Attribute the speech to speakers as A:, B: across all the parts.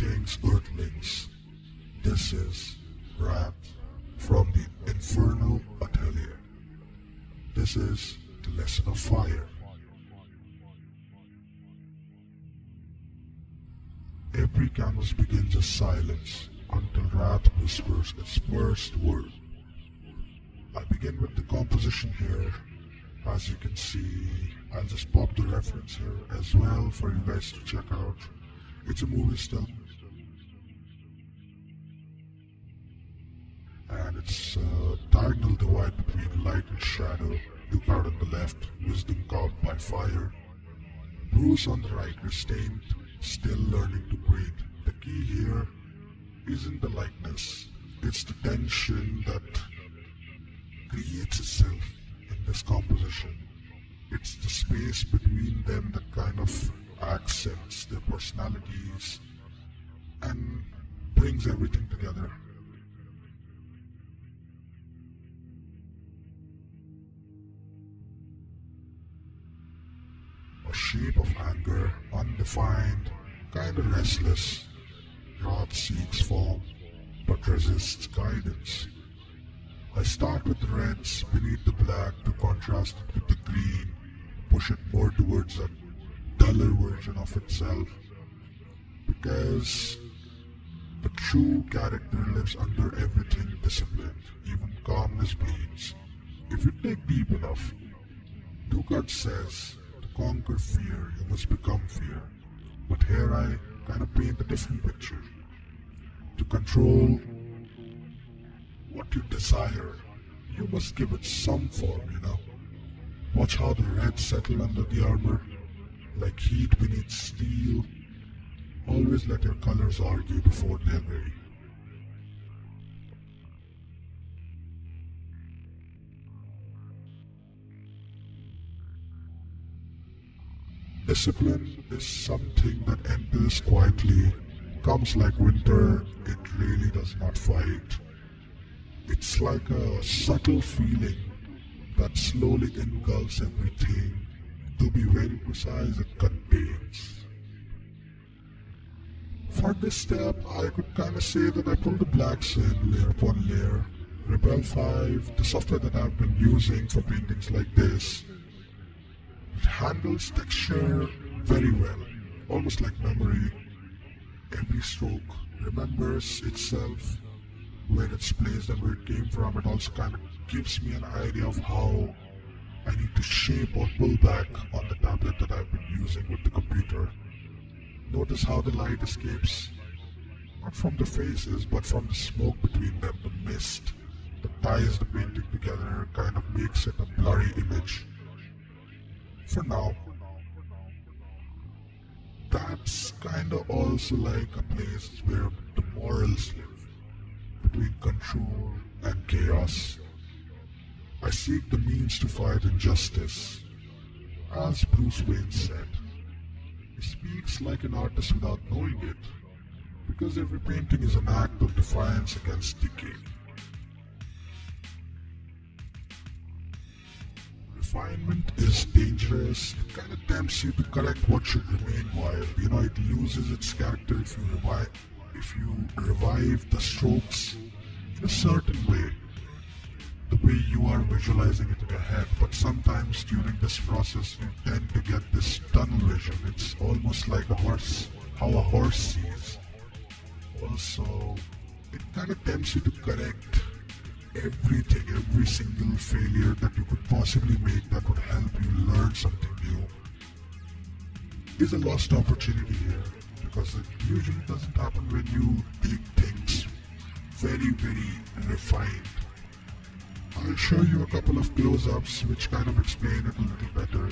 A: Greetings, Earthlings. This is Wrath from the Infernal Atelier. This is the Lesson of Fire. Every canvas begins as silence until Wrath whispers its first word. I begin with the composition here. As you can see, I'll just pop the reference here as well for you guys to check out. It's a movie still. And it's a diagonal divide between light and shadow. Look out on the left, wisdom carved by fire. Bruce on the right, restrained, still learning to breathe. The key here isn't the likeness, it's the tension that creates itself in this composition. It's the space between them that kind of accents their personalities and brings everything together. A shape of anger, undefined, kind of restless. Wrath seeks form, but resists guidance. I start with the reds beneath the black to contrast it with the green, push it more towards a duller version of itself, because the true character lives under everything disciplined, even calmness bleeds. If you dig deep enough, Dukat says, to conquer fear, you must become fear. But here I kind of paint a different picture. To control what you desire, you must give it some form, Watch how the reds settle under the armor, like heat beneath steel. Always let your colors argue before they agree. Discipline is something that enters quietly, comes like winter, it really does not fight. It's like a subtle feeling that slowly engulfs everything. To be very precise, it contains. For this step, I could kind of say that I pulled the blacks in layer upon layer. Rebelle 5, the software that I've been using for paintings like this, it handles texture very well, almost like memory. Every stroke remembers itself, where it's placed and where it came from. It also kind of gives me an idea of how I need to shape or pull back on the tablet that I've been using with the computer. Notice how the light escapes, not from the faces, but from the smoke between them, the mist that ties the painting together, kind of makes it a blurry image. For now, that's kinda also like a place where the morals live, between control and chaos. I seek the means to fight injustice. As Bruce Wayne said, he speaks like an artist without knowing it, because every painting is an act of defiance against decay. Refinement is dangerous. It kind of tempts you to correct what should remain wild. It loses its character if you revive the strokes in a certain way, the way you are visualizing it in your head. But sometimes during this process, you tend to get this tunnel vision. It's almost like how a horse sees. Also, it kind of tempts you to correct everything, every single failure that you could possibly make that would help you learn something new. Is a lost opportunity here, because it usually doesn't happen when you take things very, very refined. I'll show you a couple of close-ups which kind of explain it a little better.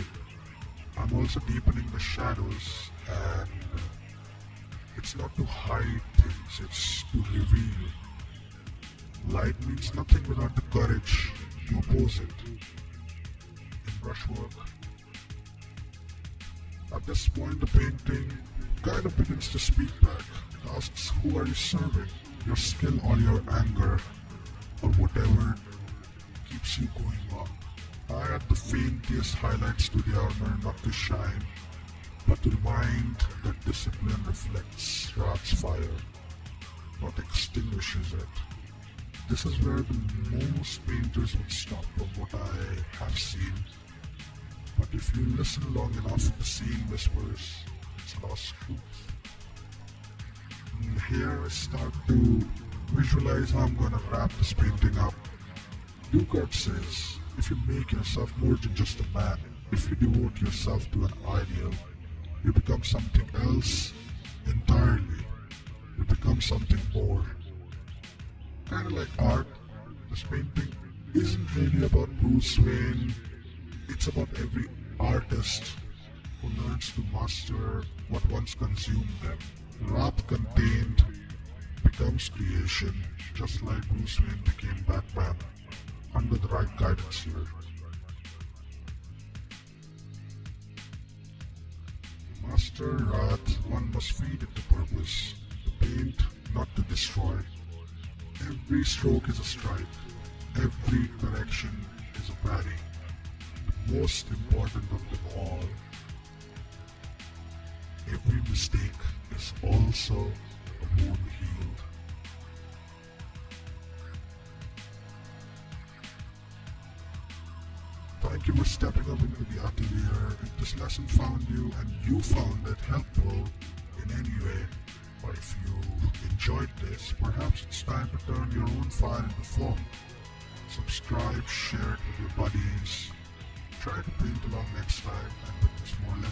A: I'm also deepening the shadows, and it's not to hide things, it's to reveal. Light means nothing without the courage to oppose it. In brushwork, at this point the painting kind of begins to speak back. It asks, who are you serving? Your skill or your anger, or whatever keeps you going on. I add the faintest highlights to the armor, not to shine, but to remind that Discipline reflects wrath's fire, not extinguishes it. This is where the most painters would stop from what I have seen. But if you listen long enough, the seeing whispers, it's lost truth. And here I start to visualize how I'm gonna wrap this painting up. Ducat says, if you make yourself more than just a man, if you devote yourself to an ideal, you become something else entirely. You become something more. Kind of like art. This painting isn't really about Bruce Wayne. It's about every artist who learns to master what once consumed them. Wrath contained becomes creation, just like Bruce Wayne became Batman, under the right guidance here. To master wrath, one must feed it to purpose. To paint, not to destroy. Every stroke is a strike. Every correction is a parry. The most important of them all, every mistake is also a wound healed. Thank you for stepping up into the atelier. If this lesson found you and you found it helpful in any way, or if you enjoyed this, perhaps it's time to turn your own fire into foam. Subscribe, share it with your buddies. Try to paint along next time and witness more lessons.